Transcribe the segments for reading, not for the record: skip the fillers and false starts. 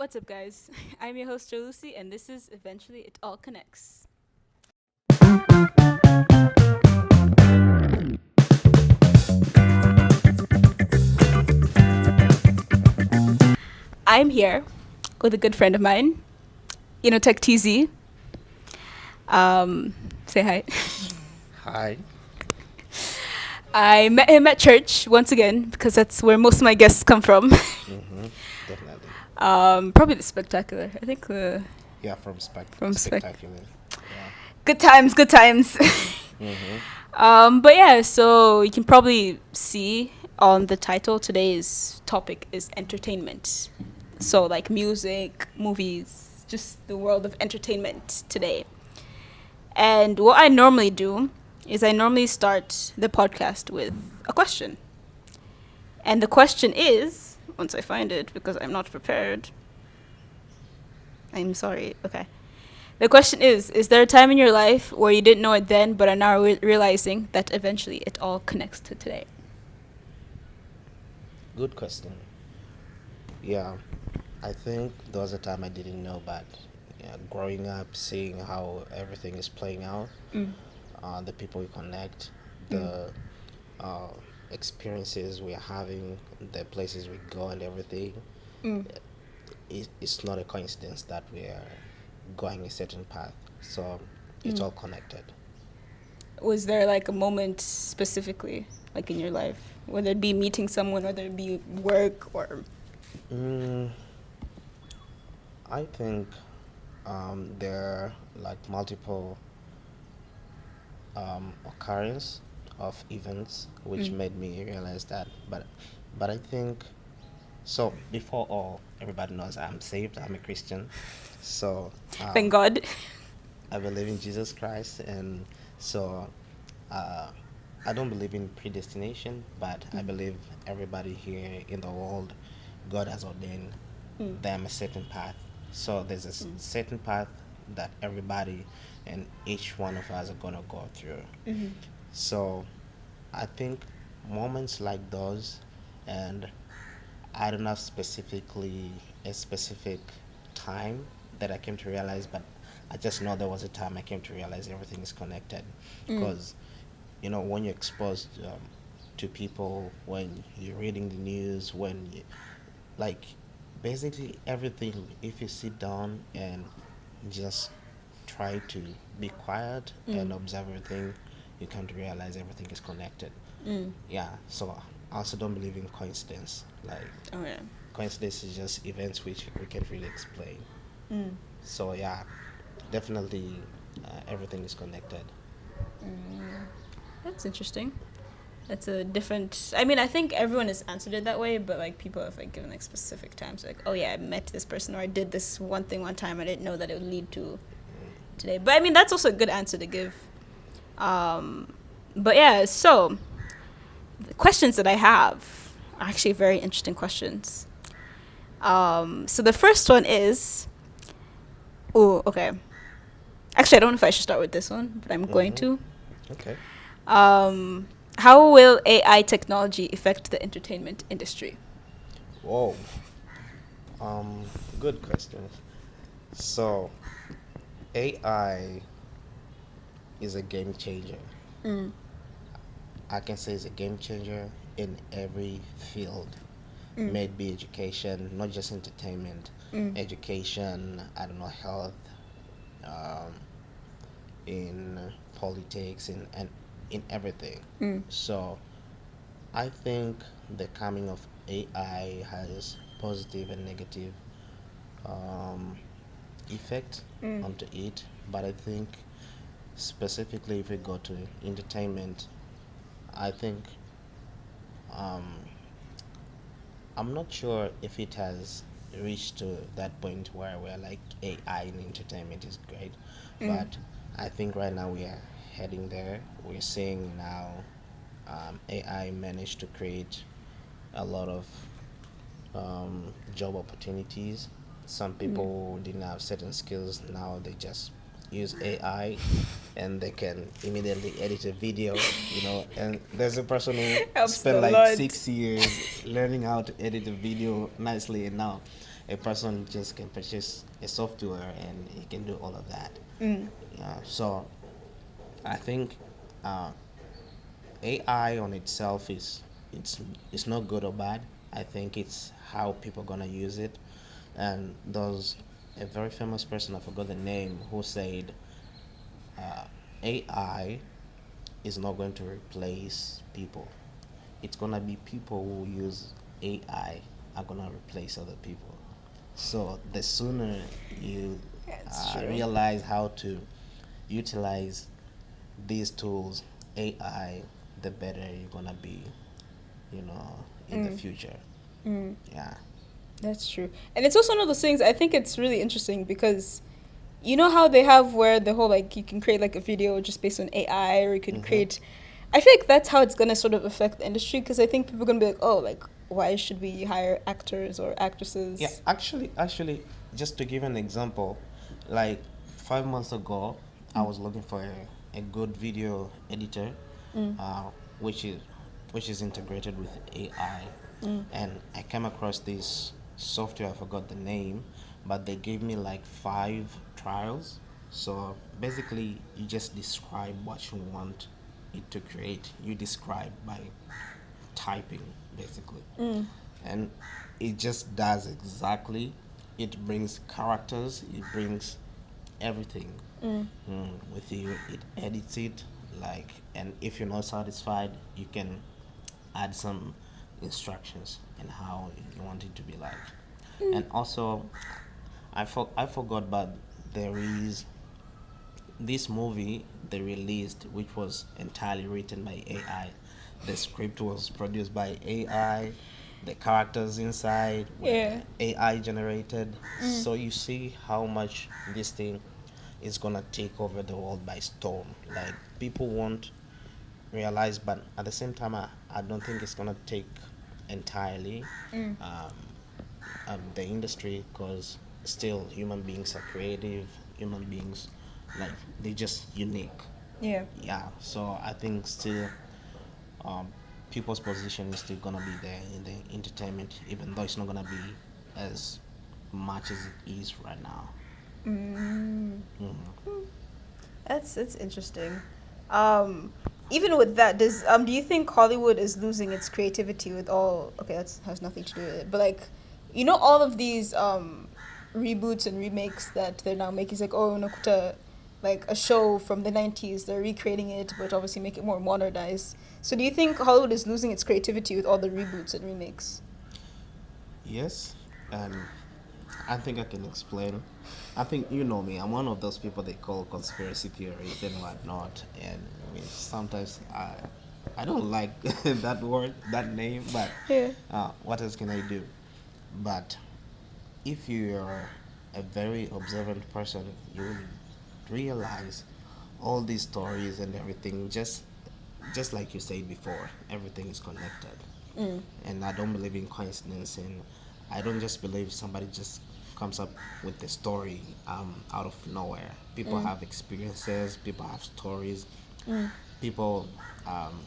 What's up, guys? I'm your host, Lucie, and this is Eventually It All Connects. I'm here with a good friend of mine, Tech TZ. Say hi. Hi. I met him at church once again because that's where most of my guests come from. Mm-hmm. Definitely. Probably the spectacular. I think Yeah, from from spec. spectacular. Yeah. Good times, good times. Mm-hmm. But yeah, so you can probably see on the title, today's topic is entertainment. So, like music, movies, just the world of entertainment today. And what I normally do is I normally start the podcast with a question. And the question is, once I find it, because I'm not prepared, I'm sorry. Okay. The question is there a time in your life where you didn't know it then, but are now realizing that eventually it all connects to today? Good question. Yeah, I think there was a time I didn't know, but growing up, seeing how everything is playing out, Mm. the people we connect, Mm. the uh, experiences we are having, the places we go, and everything, Mm. it's not a coincidence that we are going a certain path. So it's Mm. all connected. Was there like a moment specifically, like in your life, whether it be meeting someone, whether it be work or? Mm, I think there are like multiple occurrence of events which Mm. made me realize that. But I think so. Before all, everybody knows I'm saved. I'm a Christian, so Thank God. I believe in Jesus Christ, and so uh, I don't believe in predestination, but I Mm. believe everybody here in the world, God has ordained Mm. them a certain path. So there's a Mm. certain path that everybody and each one of us are gonna go through. Mm-hmm. So I think moments like those, and I don't have specifically a specific time that I came to realize, but I just know there was a time I came to realize everything is connected. Mm. Because, when you're exposed to people, when you're reading the news, like, basically everything, if you sit down and just try to be quiet and Mm. observe everything, you come to realize everything is connected. Mm. Yeah, so I also don't believe in coincidence. Like, Oh yeah. coincidence is just events which we can't really explain. Mm. So yeah, definitely everything is connected. Mm. That's interesting. That's a different. I mean, I think everyone has answered it that way, but like people have like given like specific times, like, oh yeah, I met this person or I did this one thing one time. I didn't know that it would lead to today. But I mean, that's also a good answer to give. Um, but yeah, so the questions that I have are actually very interesting questions. So the first one is, oh, okay. Actually, I don't know if I should start with this one, but I'm going Mm-hmm. to. Okay. Um, how will AI technology affect the entertainment industry? Whoa. Good question. So AI is a game changer. Mm. I can say it's a game changer in every field. Mm. May it be education, not just entertainment. Mm. Education, I don't know, health, um, in politics, and in everything. Mm. So I think the coming of AI has positive and negative um, effect Mm. onto it, but I think specifically if we go to entertainment, I think um, I'm not sure if it has reached to that point where we're like AI in entertainment is great, Mm. but I think right now we are heading there. We're seeing now AI managed to create a lot of job opportunities. Some Mm. people didn't have certain skills. Now they just use AI and they can immediately edit a video, And there's a person who Helps spent a like lot. 6 years learning how to edit a video nicely, and now a person just can purchase a software and he can do all of that. Mm. Yeah. So I think uh, AI on itself it's not good or bad. I think it's how people gonna use it. And there's a very famous person, I forgot the name, who said AI is not going to replace people. It's gonna be people who use AI are gonna replace other people. So the sooner you That's true. realize how to utilize these tools, AI, the better you're gonna be, in the Mm. future. Mm. Yeah. That's true. And it's also one of those things, I think it's really interesting because you know how they have where the whole like you can create like a video just based on AI, or you could Mm-hmm. create, I feel like that's how it's going to sort of affect the industry, because I think people are going to be like, oh, like why should we hire actors or Yeah, actresses? actually, just to give an example, like 5 months ago, I Mm. was looking for a good video editor, Mm. uh, which is which is integrated with AI, Mm. and I came across this software. I forgot the name, but they gave me like 5 trials. So basically, you just describe what you want it to create. You describe by typing, basically, Mm. and it just does exactly. It brings characters, it brings everything Mm. with you. It edits it, like, and if you're not satisfied, you can add some instructions and how you want it to be like. And also, I forgot, but there is this movie they released, which was entirely written by AI. The script was produced by AI. The characters inside were Yeah. AI generated. Mm. So you see how much this thing is gonna take over the world by storm. Like, people won't realize, but at the same time, I don't think it's gonna take entirely Mm. um, the industry, because still human beings are creative. Human beings, like, they're just unique. Yeah. Yeah. So I think still um, people's position is still gonna be there in the entertainment, even though it's not gonna be as much as it is right now. Mm. Hmm. That's interesting. Um, Even with that, do you think Hollywood is losing its creativity with all? Okay, that has nothing to do with it. But like, you know, all of these reboots and remakes that they're now making. It's like, oh, Nakuta, like a show from the '90s. They're recreating it, but obviously make it more modernized. So do you think Hollywood is losing its creativity with all the reboots and remakes? Yes, and I think I can explain. I think you know me. I'm one of those people they call conspiracy theories and whatnot. And I mean, sometimes I don't like that word, that name, but Yeah. what else can I do? But if you're a very observant person, you will realize all these stories and everything. Just like you said before, everything is connected, Mm. and I don't believe in coincidence, and I don't just believe somebody just comes up with the story out of nowhere. People Mm. have experiences, people have stories, Mm. people um,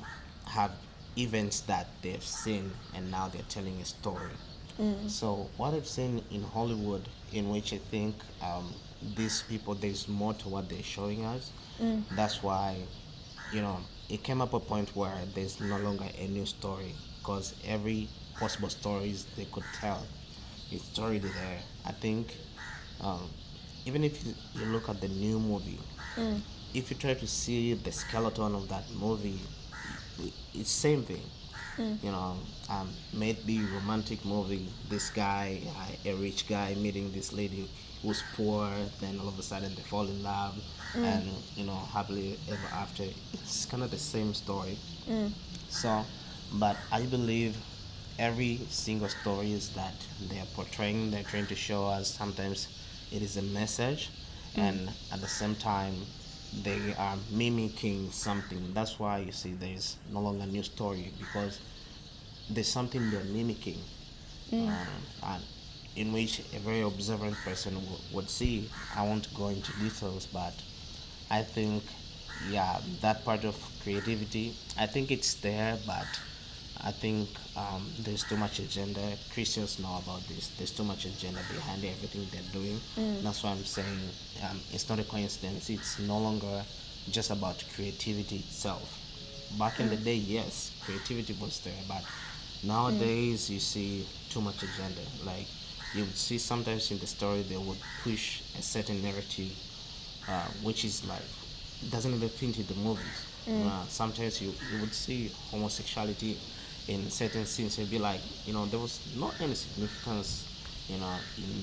have events that they've seen, and now they're telling a story. Mm. So what I've seen in Hollywood, in which I think these people, there's more to what they're showing us. Mm. That's why, it came up a point where there's no longer a new story, because every possible stories they could tell, it's already there. I think um, even if you look at the new movie, Mm. if you try to see the skeleton of that movie, it's same thing. Mm. May it be romantic movie. This guy, a rich guy, meeting this lady who's poor. Then all of a sudden they fall in love, Mm. and happily ever after. It's kind of the same story. Mm. So, but I believe every single story is that they're portraying, they're trying to show us. Sometimes it is a message, Mm. and at the same time, they are mimicking something. That's why you see there's no longer a new story, because there's something they're mimicking, Mm. and in which a very observant person would see. I won't go into details, but I think, yeah, that part of creativity, I think it's there, but I think there's too much agenda. Christians know about this. There's too much agenda behind everything they're doing. That's why I'm saying it's not a coincidence. It's no longer just about creativity itself. Back in the day, yes, creativity was there, but nowadays you see too much agenda. Like you would see sometimes in the story they would push a certain narrative, which is like doesn't even fit in the movies. Sometimes you would see homosexuality in certain scenes and be like, there was not any significance, in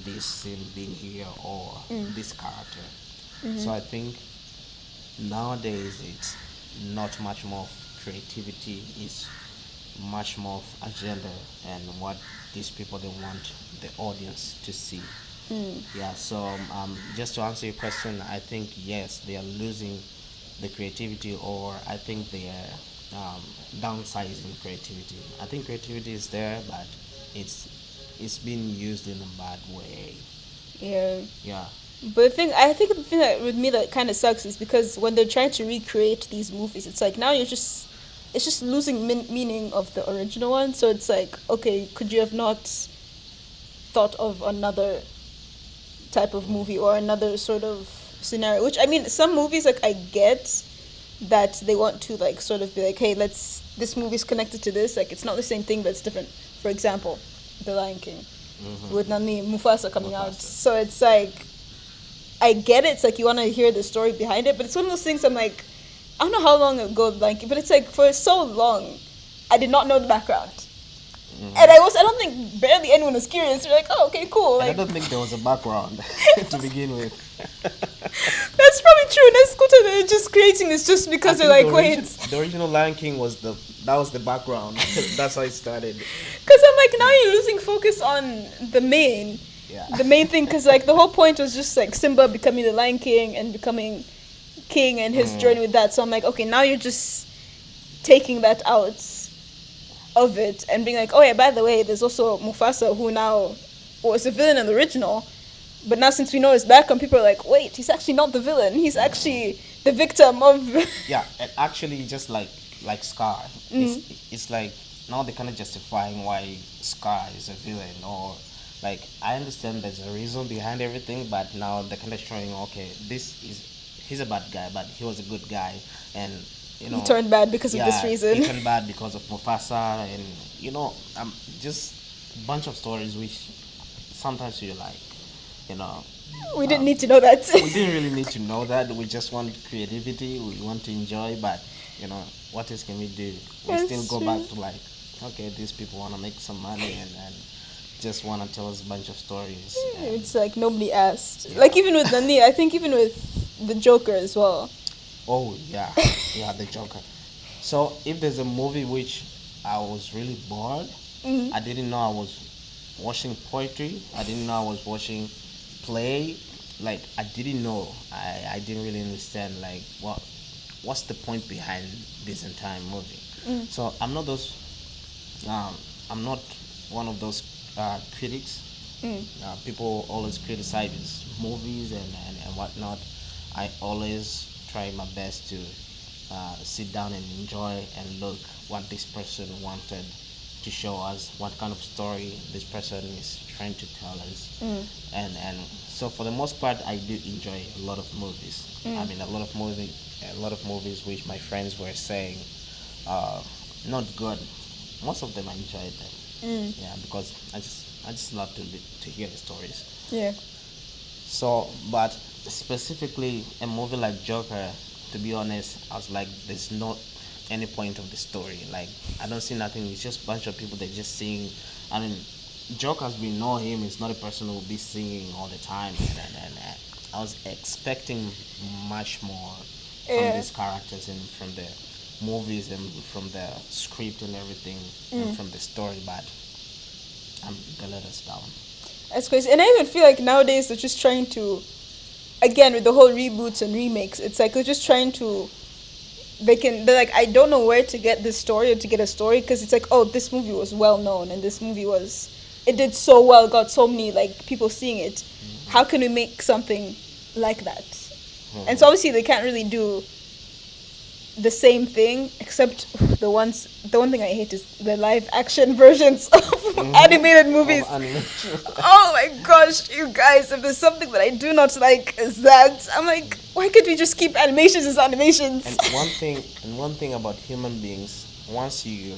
this scene being here or this character. So I think nowadays it's not much more of creativity, it's much more of agenda and what these people they want the audience to see. Yeah, so just to answer your question, I think yes, they are losing the creativity, or I think they are downsizing creativity. I think creativity is there, but it's being used in a bad way. Yeah. Yeah. But I think the thing that with me that kind of sucks is because when they're trying to recreate these movies, it's like now it's just losing meaning of the original one. So it's like, okay, could you have not thought of another type of movie or another sort of scenario? Which I mean, some movies like I get that they want to like sort of be like, hey, this movie's connected to this. Like it's not the same thing, but it's different. For example, The Lion King with Nani Mufasa coming out. So it's like, I get it. It's like you want to hear the story behind it, but it's one of those things. I'm like, I don't know how long ago, like, but it's like for so long, I did not know the background, and I don't think barely anyone was curious. You're like, oh, okay, cool. Like, I don't think there was a background to begin with. That's probably true. And that's cool that they're just creating this just because they're like, wait. The original Lion King was the background. That's how it started. Because I'm like, now you're losing focus on the main. Yeah. The main thing, because like the whole point was just like Simba becoming the Lion King and becoming king and his journey with that. So I'm like, okay, now you're just taking that out of it and being like, oh yeah, by the way, there's also Mufasa who now was a villain in the original, but now since we know his background, people are like, wait, he's actually not the villain. He's actually the victim of. Yeah, and actually, just like Scar, it's like now they're kind of justifying why Scar is a villain, or like I understand there's a reason behind everything, but now they're kind of showing, okay, he's a bad guy, but he was a good guy, and he turned bad because of this reason. He turned bad because of Mufasa, and just a bunch of stories which sometimes you're like, we didn't need to know that. We didn't really need to know that. We just want creativity. We want to enjoy, but what else can we do? We still go back to like, okay, these people want to make some money and just want to tell us a bunch of stories. It's like nobody asked. Yeah. Like even with Nani, I think even with the Joker as well. Oh yeah, the Joker. So if there's a movie which I was really bored, I didn't know I was watching poetry. I didn't know I was watching play. Like I didn't know. I didn't really understand like what's the point behind this entire movie. So I'm not one of those critics. People always criticize movies and whatnot. I always try my best to sit down and enjoy and look what this person wanted to show us, what kind of story this person is trying to tell us. And so for the most part, I do enjoy a lot of movies. I mean, a lot of movies which my friends were saying not good. Most of them I enjoyed them. Yeah, because I just love to hear the stories. Yeah. So, but specifically a movie like Joker, to be honest, I was like, there's not any point of the story. Like, I don't see nothing. It's just a bunch of people that just sing. I mean, Joker, as we know him, is not a person who will be singing all the time. And I was expecting much more from these characters and from the movies and from the script and everything and from the story, but they let us down. That's crazy. And I even feel like nowadays they're just trying to, again, with the whole reboots and remakes, it's like they're just trying to, they're like, I don't know where to get this story or to get a story, because it's like, oh, this movie was well known and this movie it did so well, got so many like people seeing it. How can we make something like that? And so obviously they can't really do the same thing, except the one thing I hate is the live action versions of animated movies. Of animation. Oh my gosh, you guys, if there's something that I do not like is that I'm like, why can't we just keep animations as animations? And one thing about human beings, once you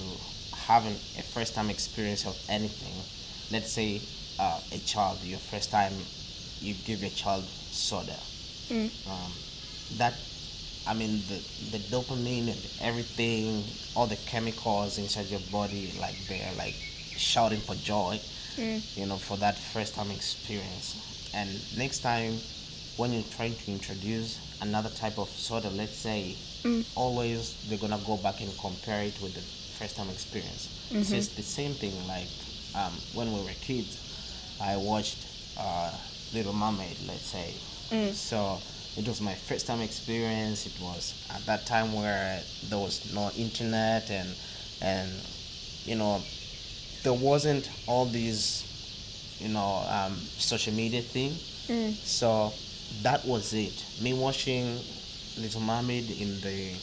have a first time experience of anything, let's say a child, your first time you give your child soda, um, that I mean the dopamine and everything, all the chemicals inside your body, like they're like shouting for joy, for that first time experience. And next time when you're trying to introduce another type of soda, let's say, always they're gonna go back and compare it with the first time experience. So it's the same thing. Like when we were kids, I watched Little Mermaid, let's say. So it was my first time experience. It was at that time where there was no internet, and you know there wasn't all these social media thing. So that was it. Me watching Little Mermaid in the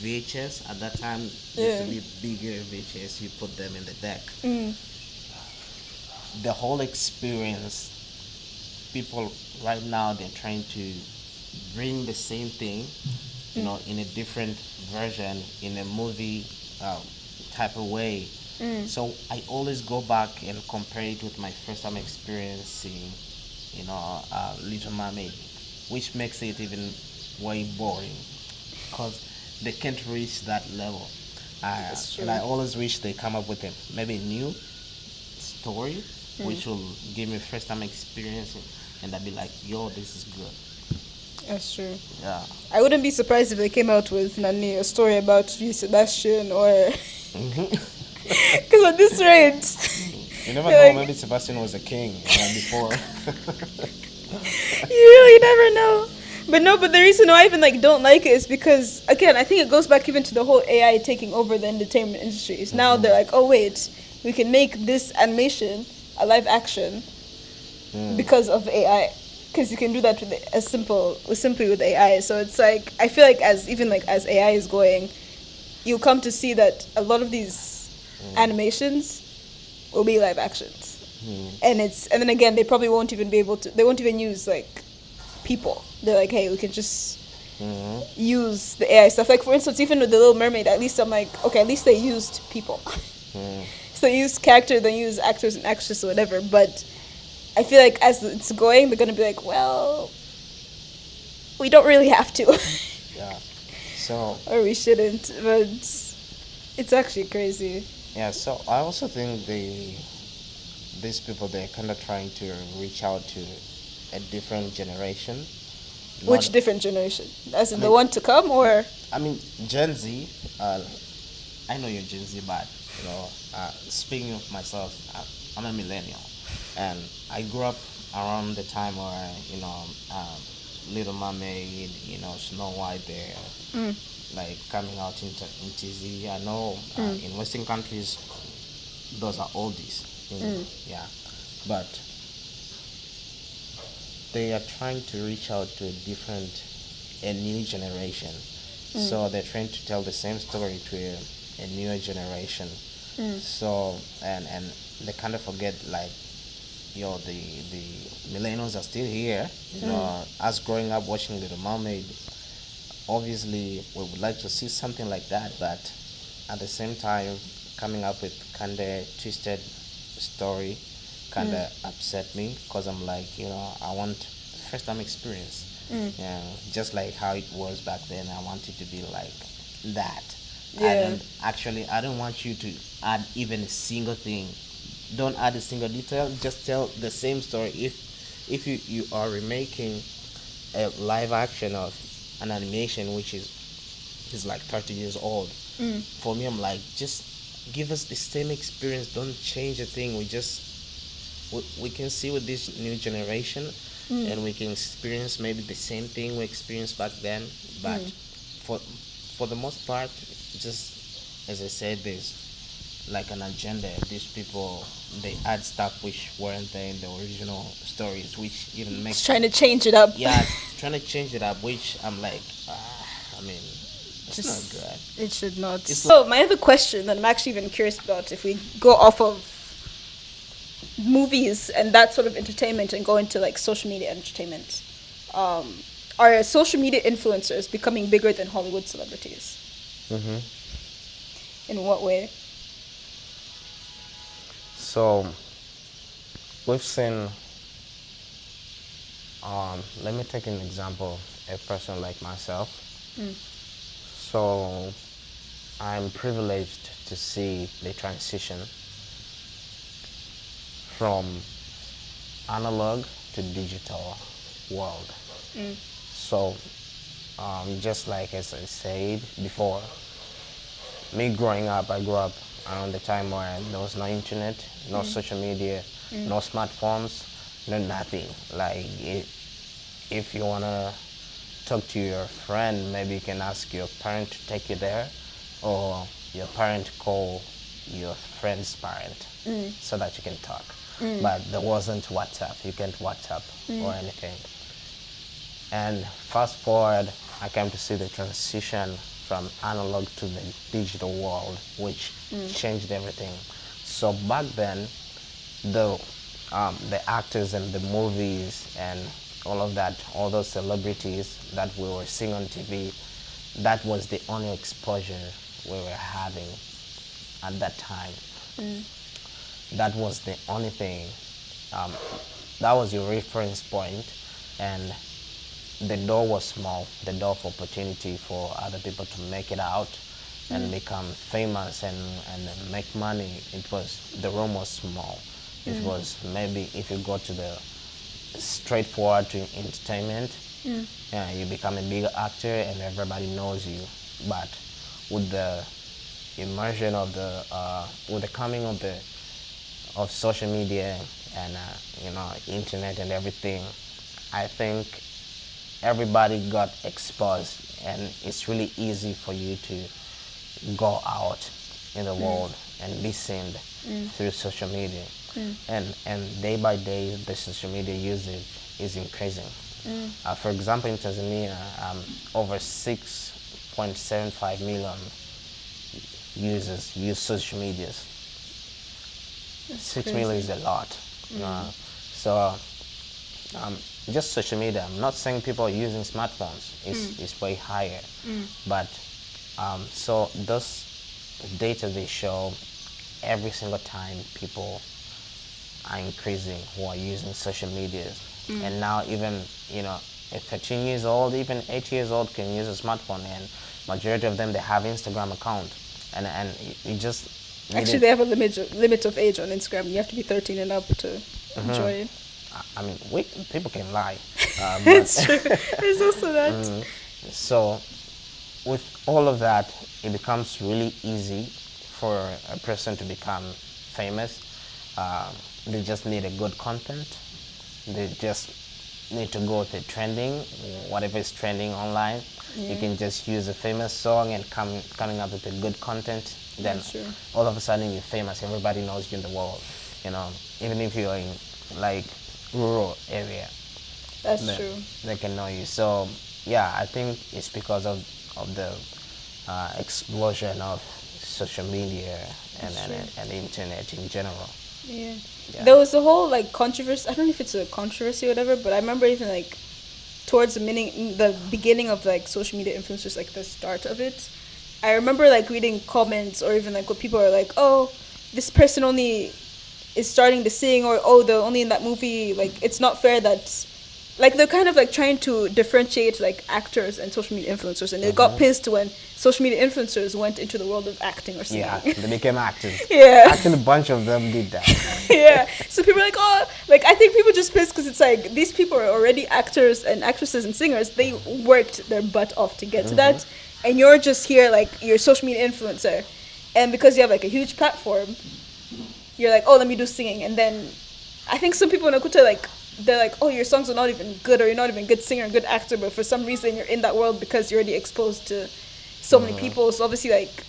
VHS at that time. Used to be bigger VHS. You put them in the deck. The whole experience. People right now they're trying to bring the same thing, in a different version in a movie type of way. So I always go back and compare it with my first time experiencing, Little Mermaid, which makes it even way boring because they can't reach that level. That's true. And I always wish they come up with maybe a new story, which will give me first time experience, and I'd be like, yo, this is good. That's true. Yeah. I wouldn't be surprised if they came out with a story about Sebastian or. Because at this rate. You never know, maybe Sebastian was a king before. You really never know. But the reason why I even don't like it is because, again, I think it goes back even to the whole AI taking over the entertainment industry. Now they're like, oh wait, we can make this animation a live action because of AI. Because you can do that simply with AI. So it's like, I feel like as AI is going, you'll come to see that a lot of these animations will be live actions. And then again, they probably won't even be able to, they won't even use people. They're like, hey, we can just use the AI stuff. Like for instance, even with the Little Mermaid, at least I'm like, okay, at least they used people. So they use character, they use actors and actresses or whatever. But I feel like as it's going, they're gonna be like, well, we don't really have to. Yeah. So. Or we shouldn't, but it's actually crazy. Yeah. So I also think these people, they're kind of trying to reach out to a different generation. Which different generation? As in the one to come, or? I mean, Gen Z. I know you're Gen Z, but speaking of myself, I'm a millennial, and I grew up around the time where Little Mermaid, Snow White, there, like coming out into Z. I know in Western countries, those are oldies. Yeah, but they are trying to reach out to a new generation. So they're trying to tell the same story to a newer generation. So and they kind of forget the millennials are still here. Us growing up watching Little Mermaid, obviously we would like to see something like that, but at the same time coming up with kind of twisted story kind of upset me because I'm like, I want first time experience. Yeah, just like how it was back then. I want it to be like that. Yeah. I don't want you to add even a single thing. Don't add a single detail. Just tell the same story. If you are remaking a live action of an animation which is like 30 years old, for me, I'm like, just give us the same experience. Don't change a thing. We can see with this new generation, and we can experience maybe the same thing we experienced back then. But for the most part, just as I said, there's like an agenda. These people, they add stuff which weren't there in the original stories, which even makes trying to change it up. Yeah, trying to change it up, which I'm like, I mean, It's not good. It should not. It's So my other question that I'm actually even curious about, if we go off of movies and that sort of entertainment and go into like social media entertainment, are social media influencers becoming bigger than Hollywood celebrities? In what way? So we've seen. Let me take an example. A person like myself. So I'm privileged to see the transition from analog to digital world. So just like as I said before, me growing up, I grew up around the time where there was no internet, no social media, no smartphones, no nothing. Like if you wanna talk to your friend, maybe you can ask your parent to take you there, or your parent call your friend's parent so that you can talk. But there wasn't WhatsApp. You can't WhatsApp or anything. And fast forward, I came to see the transition from analog to the digital world, which changed everything. So back then, the actors and the movies and all of that, all those celebrities that we were seeing on TV, that was the only exposure we were having at that time. That was the only thing. That was your reference point, and the door was small. The door of opportunity for other people to make it out and become famous and make money. The room was small. It was maybe if you go to the straightforward to entertainment, you become a big actor and everybody knows you. But with the immersion of with the coming of social media and internet and everything, I think everybody got exposed, and it's really easy for you to go out in the world and be seen through social media. And day by day, the social media usage is increasing. For example, in Tanzania, over 6.75 million users use social medias. That's 6 crazy. million is a lot. So just social media. I'm not saying people are using smartphones. It's way higher. But so those data they show every single time people are increasing who are using social media. And now even, a 13 years old, even 8 years old can use a smartphone, and majority of them, they have Instagram account. And you just... Actually, they have a limit of age on Instagram. You have to be 13 and up to enjoy it. I mean, people can lie. It's true. There's also that. So with all of that, it becomes really easy for a person to become famous. They just need a good content. They just need to go with the trending, whatever is trending online. You can just use a famous song and coming up with a good content. Then all of a sudden you're famous. Everybody knows you in the world. Even if you're in like rural area. That's true. They can know you. So yeah, I think it's because of the explosion of social media and internet in general. Yeah. There was a whole like controversy. I don't know if it's a controversy or whatever, but I remember even like towards the beginning of like social media influencers, like the start of it, I remember like reading comments or even like what people are like, oh, this person only is starting to sing, or oh, they're only in that movie, like it's not fair that, like they're kind of like trying to differentiate like actors and social media influencers, and they got pissed when social media influencers went into the world of acting or singing. Yeah, they became actors. Yeah. Actually, a bunch of them did that. Yeah. So people are like, oh, like I think people just pissed because it's like these people are already actors and actresses and singers. They worked their butt off to get to that, and you're just here like you're a social media influencer, and because you have like a huge platform, you're like, oh, let me do singing. And then I think some people in Okuta, like, they're like, oh, your songs are not even good, or you're not even a good singer, a good actor, but for some reason you're in that world because you're already exposed to so many people. So obviously, like,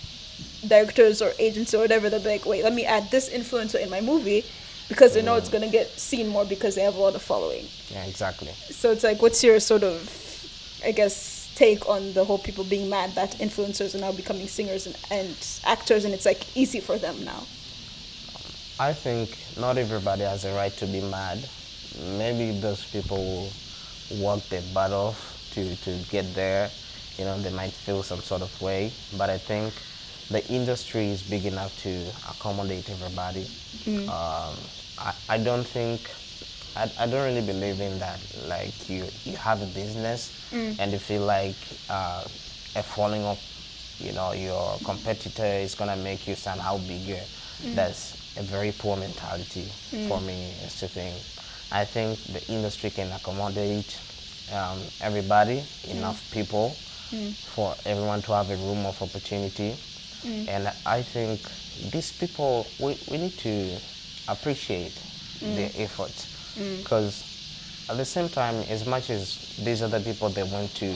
directors or agents or whatever, they'll be like, wait, let me add this influencer in my movie because they know it's going to get seen more because they have a lot of following. Yeah, exactly. So it's like, what's your sort of, I guess, take on the whole people being mad that influencers are now becoming singers and actors, and it's like easy for them now? I think not everybody has a right to be mad. Maybe those people who work their butt off to get there, they might feel some sort of way. But I think the industry is big enough to accommodate everybody. I don't think, I don't really believe in that. Like you have a business and you feel like a falling off, your competitor is gonna make you stand out bigger. That's a very poor mentality for me. Is to think. I think the industry can accommodate everybody, enough people for everyone to have a room of opportunity. And I think these people, we need to appreciate their efforts, because at the same time, as much as these other people, they went to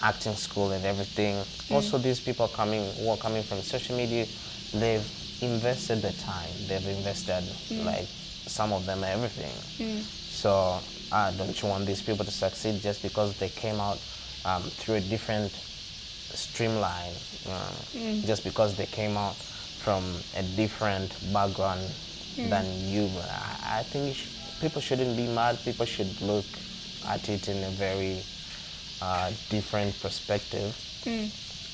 acting school and everything, also these people who are coming from social media, they've invested the time, they've invested like some of them everything. So don't you want these people to succeed just because they came out through a different streamline, just because they came out from a different background than you? I think people shouldn't be mad. People should look at it in a very different perspective,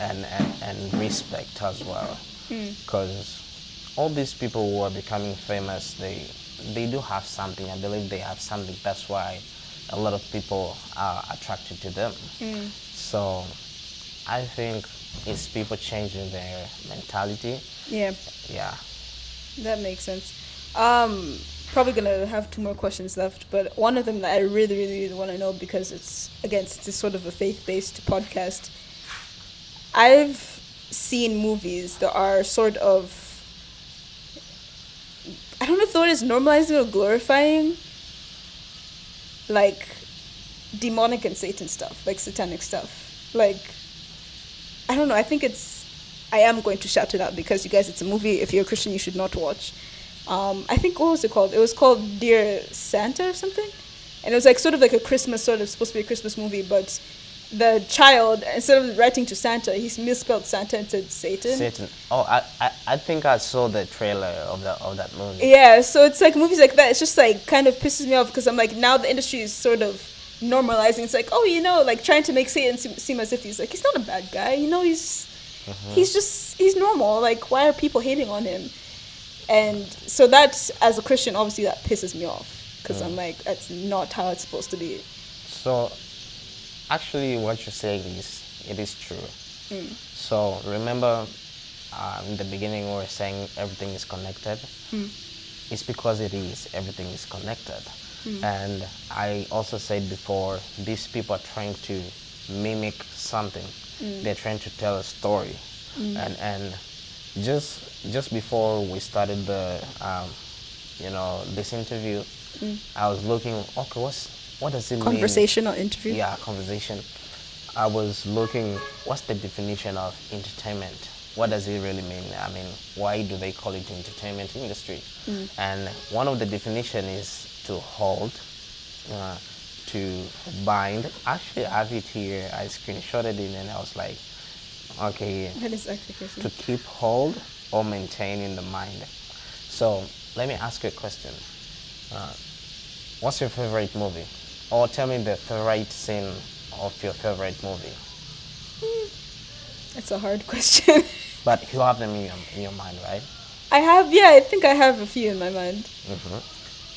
and respect as well. Because all these people who are becoming famous, they do have something. I believe they have something. That's why a lot of people are attracted to them. So I think it's people changing their mentality. Yeah, Yeah. that makes sense. Probably gonna have two more questions left, but one of them that I really, really, really want to know, because it's sort of a faith-based podcast. I've seen movies that are sort of, I don't know if the word is normalizing or glorifying, like demonic and Satan stuff, like satanic stuff. Like, I don't know. I am going to shout it out because, you guys, it's a movie. If you're a Christian, you should not watch. I think, what was it called? It was called Dear Santa or something. And it was like sort of like a Christmas, supposed to be a Christmas movie, but the child, instead of writing to Santa, he's misspelled Santa and said Satan. Satan. Oh, I think I saw the trailer of that movie. Yeah, so it's like movies like that. It's just like kind of pisses me off, because I'm like, now the industry is sort of normalizing. It's like, oh, like trying to make Satan seem as if he's not a bad guy. He's normal. Like, why are people hating on him? And so that, as a Christian, obviously that pisses me off, because I'm like, that's not how it's supposed to be. So, actually, what you're saying it is true. So remember, in the beginning, we were saying everything is connected. It's because it is. Everything is connected. And I also said before, these people are trying to mimic something. They're trying to tell a story. And just before we started this interview, I was looking, okay, what does it mean? Conversational interview? Yeah, conversation. I was looking, what's the definition of entertainment? What does it really mean? I mean, why do they call it entertainment industry? And one of the definition is to hold, to bind. Actually, I have it here. I screenshotted it and I was like, okay, That is actually crazy. to keep hold or maintain in the mind. So let me ask you a question. What's your favorite movie? Or tell me the favorite scene of your favorite movie. That's a hard question. But you have them in your mind, right? I think I have a few in my mind.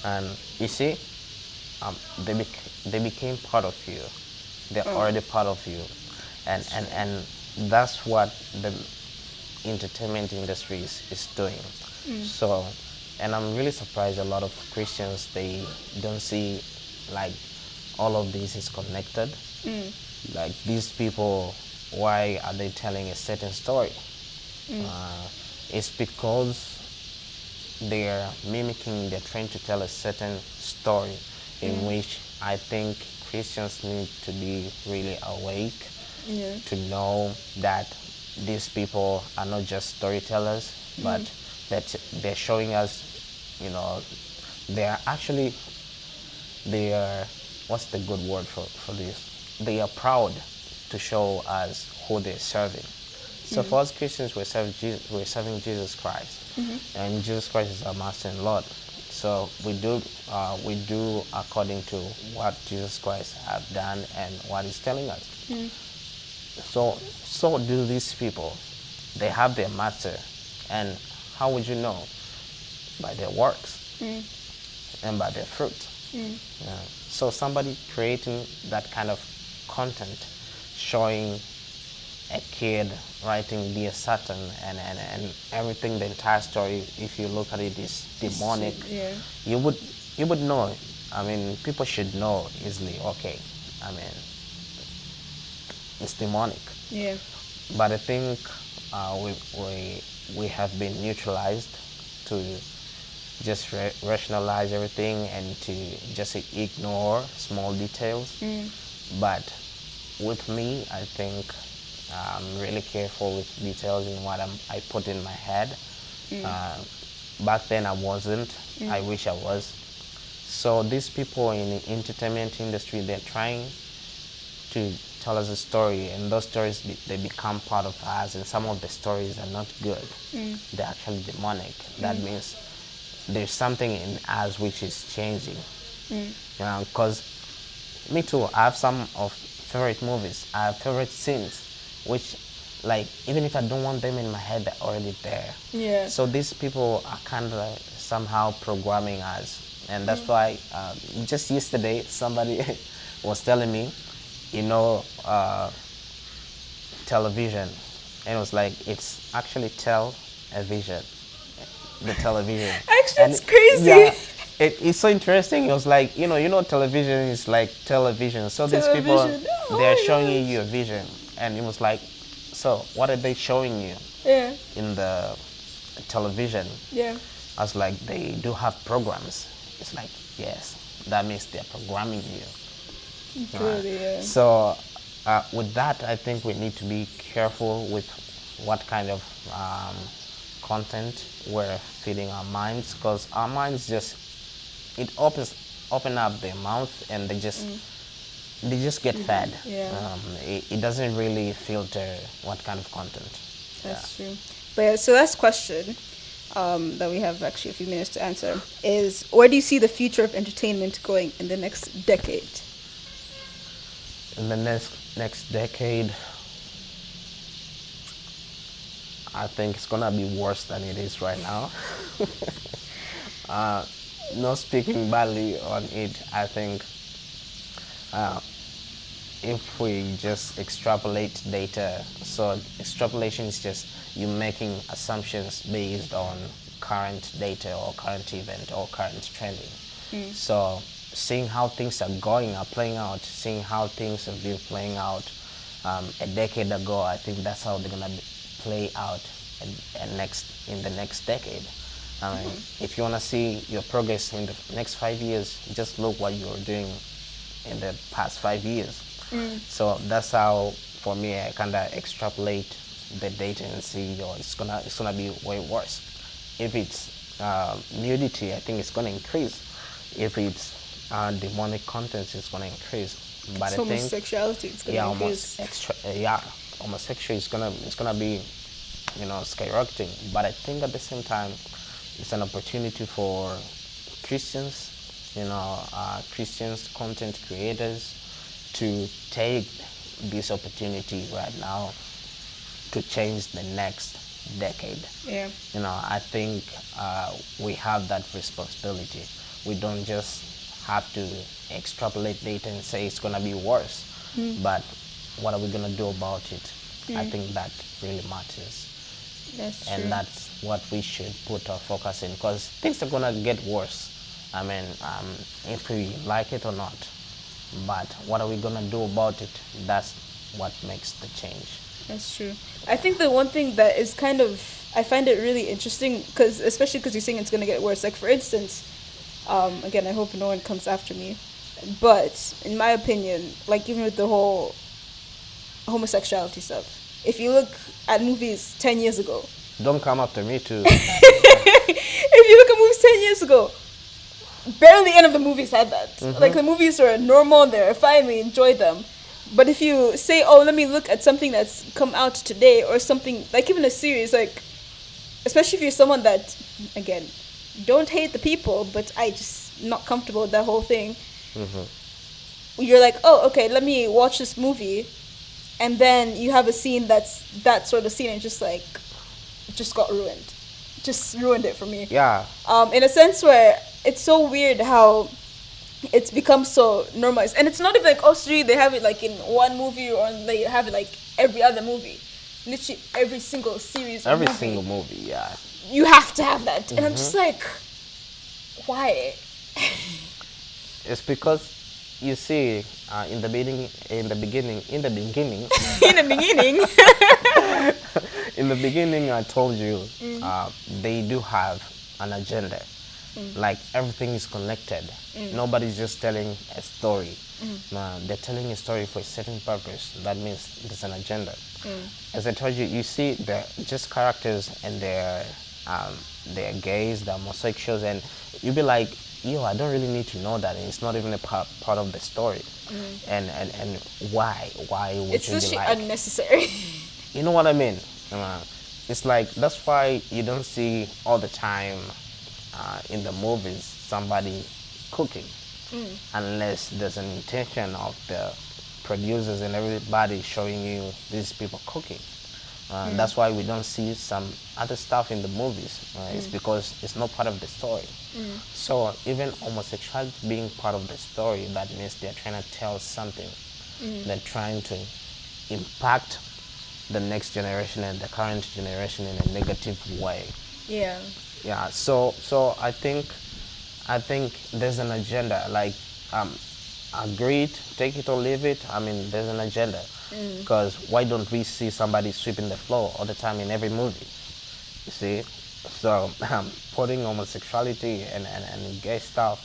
And you see, they became part of you. They're already part of you. And that's what the entertainment industry is doing. So, and I'm really surprised a lot of Christians, they don't see like all of this is connected. Like these people, why are they telling a certain story? It's because they're trying to tell a certain story in which I think Christians need to be really awake to know that these people are not just storytellers, but that they're showing us, they're what's the good word for this? They are proud to show us who they're serving. So for us Christians, we're serving Jesus Christ, and Jesus Christ is our Master and Lord. So we do according to what Jesus Christ have done and what He's telling us. So do these people. They have their master, and how would you know? By their works and by their fruit. Yeah. So somebody creating that kind of content, showing a kid writing Dear Satan and everything, the entire story, if you look at it, is demonic. Yeah. You would know. I mean, people should know easily. Okay, I mean, it's demonic. Yeah. But I think we have been neutralized to just rationalize everything and to just ignore small details. But with me, I think I'm really careful with details in what I put in my head. Back then I wasn't. I wish I was. So these people in the entertainment industry, they're trying to tell us a story, and those stories they become part of us, and some of the stories are not good. They're actually demonic. That means there's something in us which is changing. Because me too, I have some of favorite movies, I have favorite scenes, which, like, even if I don't want them in my head, they're already there. Yeah. So these people are kind of somehow programming us, and that's why just yesterday somebody was telling me, television, and it was like, it's actually television, the television. Actually, and it's crazy. Yeah, it's so interesting. It was like, television is like television. So these people, they're showing you your vision, and it was like, so what are they showing you? Yeah. In the television? Yeah. I was like, they do have programs. It's like, yes, that means they're programming you. Clearly, yeah. So with that, I think we need to be careful with what kind of content we're feeding our minds, because our minds it open up their mouth, and they just get fed. Yeah. It doesn't really filter what kind of content. That's true. But yeah, so last question that we have actually a few minutes to answer is, where do you see the future of entertainment going in the next decade? In the next decade, I think it's gonna be worse than it is right now. Not speaking badly on it, I think if we just extrapolate data, so extrapolation is just you making assumptions based on current data or current event or current trending. So seeing how things are playing out, seeing how things have been playing out a decade ago, I think that's how they're gonna play out in the next decade. I mean, if you wanna see your progress in the next 5 years, just look what you were doing in the past 5 years. So that's how, for me, I kind of extrapolate the data and see, it's gonna be way worse. If it's nudity, I think it's gonna increase. If it's demonic content, it's gonna increase. But I think homosexuality, it's gonna increase. Homosexuality is gonna be, skyrocketing. But I think at the same time, it's an opportunity for Christians, Christians, content creators, to take this opportunity right now to change the next decade. Yeah. I think we have that responsibility. We don't just have to extrapolate data and say it's gonna be worse, but what are we gonna do about it? I think that really matters. That's true. And that's what we should put our focus in, because things are gonna get worse. I mean, if we like it or not. But what are we gonna do about it? That's what makes the change. That's true. I think the one thing that is I find it really interesting, especially because you're saying it's gonna get worse. Like, for instance, again, I hope no one comes after me, but in my opinion, like, even with the whole homosexuality stuff, if you look at movies 10 years ago. Don't come after me too. If you look at movies 10 years ago, barely any of the movies had that. Like, the movies were normal, they're fine, we enjoyed them. But if you say, oh, let me look at something that's come out today, or something like even a series, like especially if you're someone that, again, don't hate the people, but I just not comfortable with that whole thing. You're like, oh, okay, let me watch this movie, and then you have a scene that's that sort of scene, and just like, just got ruined, just ruined it for me. Yeah. In a sense where it's so weird how it's become so normalized, and it's not even like, oh, sorry, they have it like in one movie, or they have it like every other movie, literally every single series. Every single movie, yeah. You have to have that, and I'm just like, why? It's because you see, in the beginning, in the beginning, In the beginning. in the beginning, I told you, they do have an agenda. Like everything is connected. Nobody's just telling a story. They're telling a story for a certain purpose. That means there's an agenda. As I told you, you see, they're just characters, and they're gays, they're homosexuals, and you'll be like, yo, I don't really need to know that, and it's not even a part of the story. And why would It's you be literally like, unnecessary. you know what I mean? It's like, that's why you don't see all the time in the movies somebody cooking, unless there's an intention of the producers and everybody showing you these people cooking. That's why we don't see some other stuff in the movies. It's because it's not part of the story. So even homosexuality being part of the story, that means they're trying to tell something. They're trying to impact the next generation and the current generation in a negative way. Yeah. Yeah. So I think there's an agenda. Like, agreed, take it or leave it. I mean, there's an agenda. Because why don't we see somebody sweeping the floor all the time in every movie? You see? So putting homosexuality and gay stuff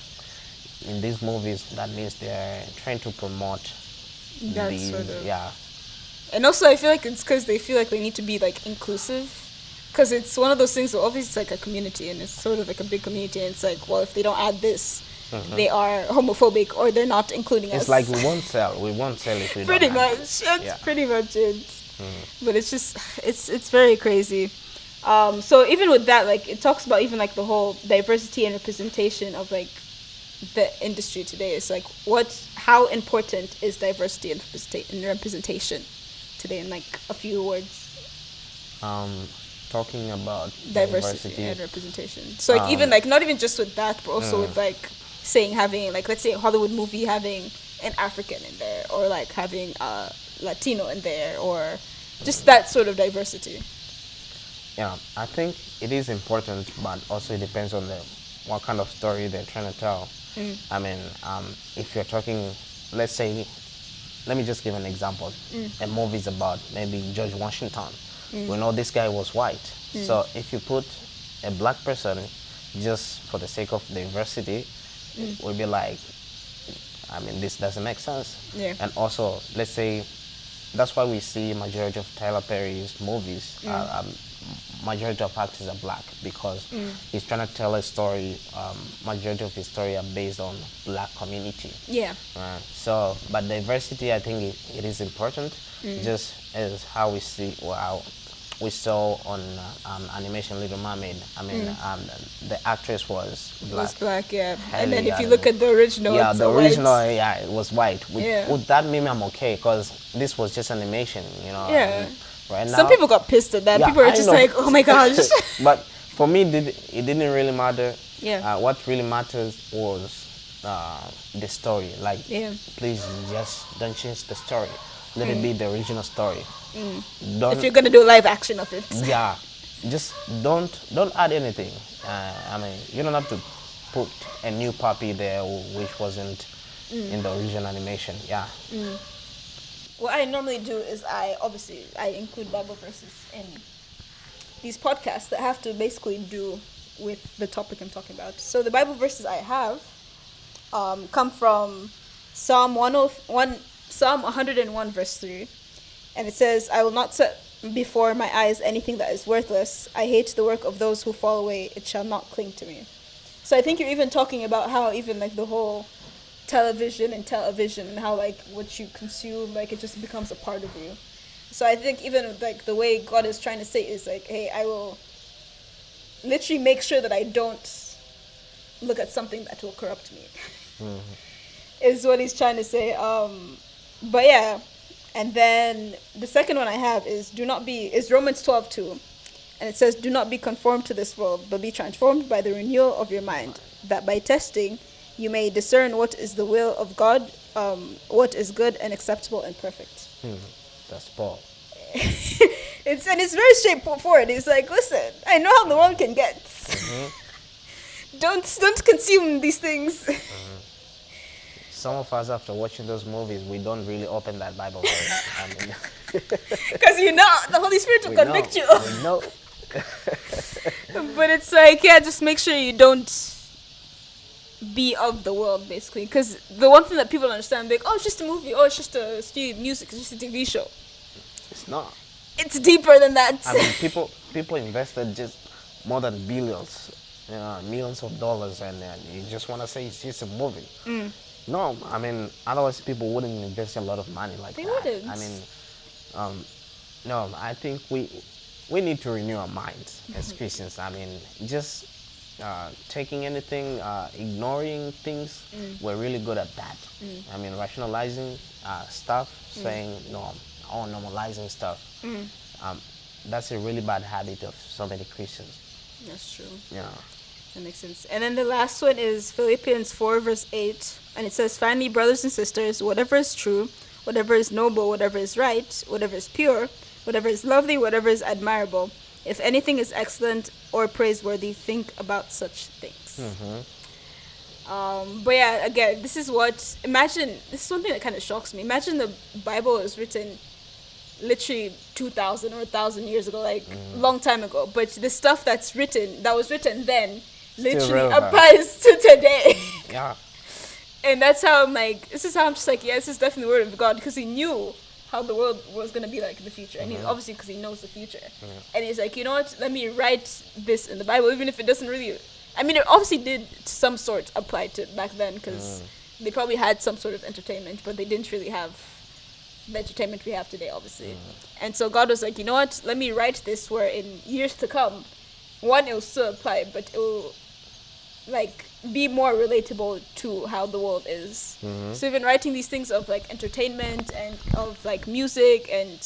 in these movies, that means they're trying to promote That these, sort of. yeah. And also, I feel like it's because they feel like they need to be like inclusive, because it's one of those things where obviously it's like a community, and it's sort of like a big community, and it's like, well, if they don't add this, they are homophobic, or they're not including us. It's like we won't sell if we pretty don't add much. it. That's pretty much it. But it's just, it's very crazy. So even with that, like, it talks about even like the whole diversity and representation of like the industry today. It's like, how important is diversity and representation today, in like a few words? Talking about Diversity and representation. So like, even like, not even just with that, but also with like having like, let's say a Hollywood movie having an African in there, or like having a Latino in there, or just that sort of diversity. Yeah, I think it is important, but also it depends on what kind of story they're trying to tell. I mean, if you're talking, let's say, let me just give an example. A movie is about maybe George Washington. We know this guy was white. So if you put a black person just for the sake of diversity, we'll be like, I mean, this doesn't make sense. Yeah. And also, let's say, that's why we see majority of Tyler Perry's movies, majority of actors are black, because he's trying to tell a story. Majority of his story are based on black community. Yeah. So, but diversity, I think it is important. Just as how we see, how we saw on animation Little Mermaid. I mean, the actress was black. Was black, yeah. Halle, And then if you look at the original, yeah, it's the white. original, yeah, it was white. Yeah. With that meme, I'm okay, because this was just animation, you know. Yeah. Right now, Some people got pissed at that. yeah, People were I just know. like, oh my gosh. But for me, it didn't really matter. Yeah. What really matters was the story. Like, please just don't change the story. Let it be the original story. Don't, If you're gonna do a live action of it. yeah, just don't add anything. I mean, you don't have to put a new puppy there which wasn't in the original animation. Yeah. What I normally do is I include Bible verses in these podcasts that have to basically do with the topic I'm talking about. So the Bible verses I have come from Psalm 101 verse 3, and it says, "I will not set before my eyes anything that is worthless. I hate the work of those who fall away. It shall not cling to me." So I think you're even talking about how even like the whole television and how like what you consume, like it just becomes a part of you. So I think even like the way God is trying to say is like, hey, I will literally make sure that I don't look at something that will corrupt me. Is what he's trying to say. But yeah, and then the second one I have is Romans 12:2, and it says, "Do not be conformed to this world, but be transformed by the renewal of your mind, that by testing you may discern what is the will of God, what is good and acceptable and perfect." That's Paul. It's very straightforward. It's like, listen, I know how the world can get. Don't consume these things. Some of us, after watching those movies, we don't really open that Bible verse. Because the Holy Spirit will convict you. We know. But it's like, yeah, just make sure you don't be of the world, basically. Because the one thing that people understand, like, oh, it's just a movie. Oh, it's just a music. It's just a TV show. It's not. It's deeper than that. I mean, people invested just more than billions, millions of dollars, and you just want to say it's just a movie. No, I mean, otherwise people wouldn't invest a lot of money like that. They wouldn't. I mean, no, I think we need to renew our minds as Christians. I mean, just taking anything, ignoring things, we're really good at that. I mean, rationalizing stuff, saying, no, normalizing stuff. That's a really bad habit of so many Christians. That's true. Yeah. That makes sense. And then the last one is Philippians 4:8, and it says, "Finally, brothers and sisters, whatever is true, whatever is noble, whatever is right, whatever is pure, whatever is lovely, whatever is admirable, if anything is excellent or praiseworthy, think about such things." But yeah, again, this is something that kind of shocks me. Imagine the Bible was written literally 2,000 or 1,000 years ago, like long time ago, but the stuff that was written then literally applies to today. Yeah. And that's how I'm like, this is how I'm just like, yeah, this is definitely the word of God, because he knew how the world was going to be like in the future. And he's obviously, because he knows the future. And he's like, you know what, let me write this in the Bible, even if it doesn't really, I mean, it obviously did to some sort apply to back then, because they probably had some sort of entertainment, but they didn't really have the entertainment we have today, obviously. And so God was like, you know what, let me write this where in years to come, one, it will still apply, but it will like be more relatable to how the world is. So even writing these things of like entertainment and of like music, and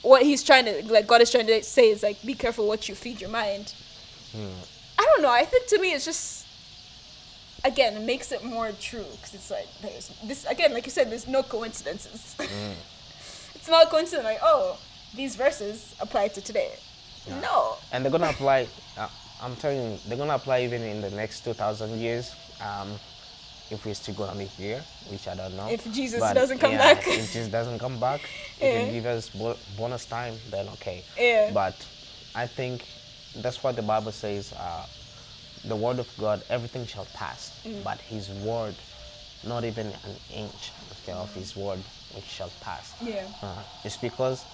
what he's trying to, like God is trying to say is like, be careful what you feed your mind. I don't know, I think to me it's just, again, it makes it more true, because it's like, there's this, again, like you said, there's no coincidences. It's not a coincidence like, oh, these verses apply to today. No. And they're going to apply, I'm telling you, they're going to apply even in the next 2,000 years, if we're still going to be here, which I don't know. If Jesus doesn't come back. If Jesus doesn't come back, if he give us bonus time, then okay. But I think that's what the Bible says, the word of God, everything shall pass, but his word, not even an inch of his word, which shall pass. It's because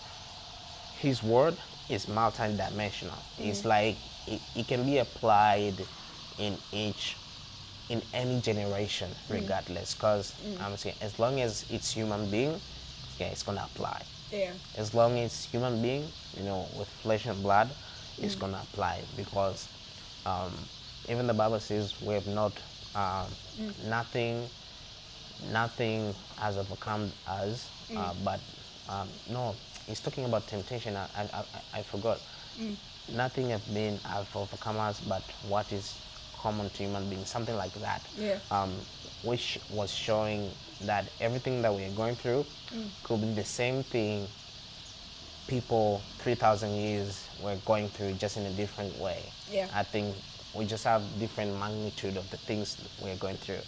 his word is multi-dimensional. It's like it can be applied in any generation, regardless. Because I'm saying, as long as it's human being, it's gonna apply. As long as it's human being, with flesh and blood, it's gonna apply, because even the Bible says we have not, nothing has overcome us, but no, it's talking about temptation. I forgot. Nothing have overcome us, but what is common to human beings, something like that. Which was showing that everything that we are going through could be the same thing people 3,000 years were going through, just in a different way. I think we just have different magnitude of the things we're going through.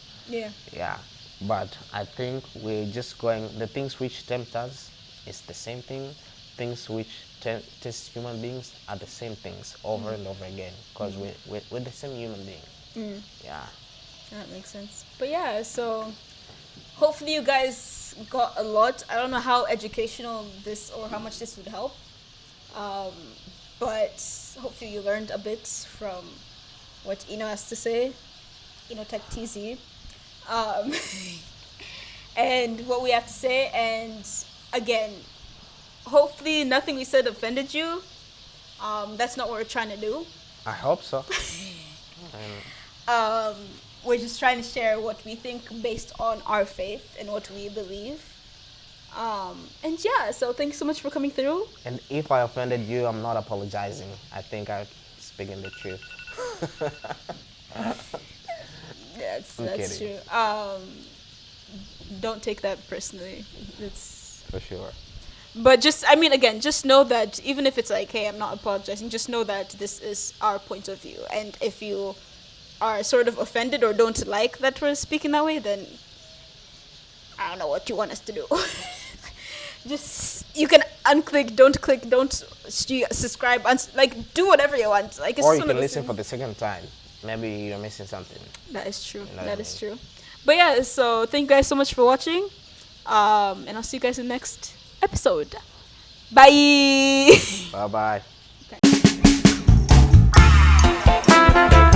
But I think we're just going, the things which tempt us is the same thing. Things which test human beings are the same things over and over again, because we're the same human being. That makes sense. But yeah, so hopefully you guys got a lot. I don't know how educational this, or how much this would help, but hopefully you learned a bit from what Eno has to say, Eno Tech TZ. um, and what we have to say. And again, hopefully nothing we said offended you. That's not what we're trying to do. I hope so. Um, we're just trying to share what we think based on our faith and what we believe. And yeah, so thanks so much for coming through. And if I offended you, I'm not apologizing. I think I'm speaking the truth. That's kidding. true. Don't take that personally. It's For sure. But just, I mean, again, just know that even if it's like, hey, I'm not apologizing, just know that this is our point of view. And if you are sort of offended or don't like that we're speaking that way, then I don't know what you want us to do. Just, you can unclick, don't click, don't subscribe, like, do whatever you want. Like, it's Or just you one of can those listen things. for the second time. Maybe you're missing something. That is true. You know what That I is mean? true. But yeah, so thank you guys so much for watching. And I'll see you guys in the next episode. Bye. Bye-bye. Okay.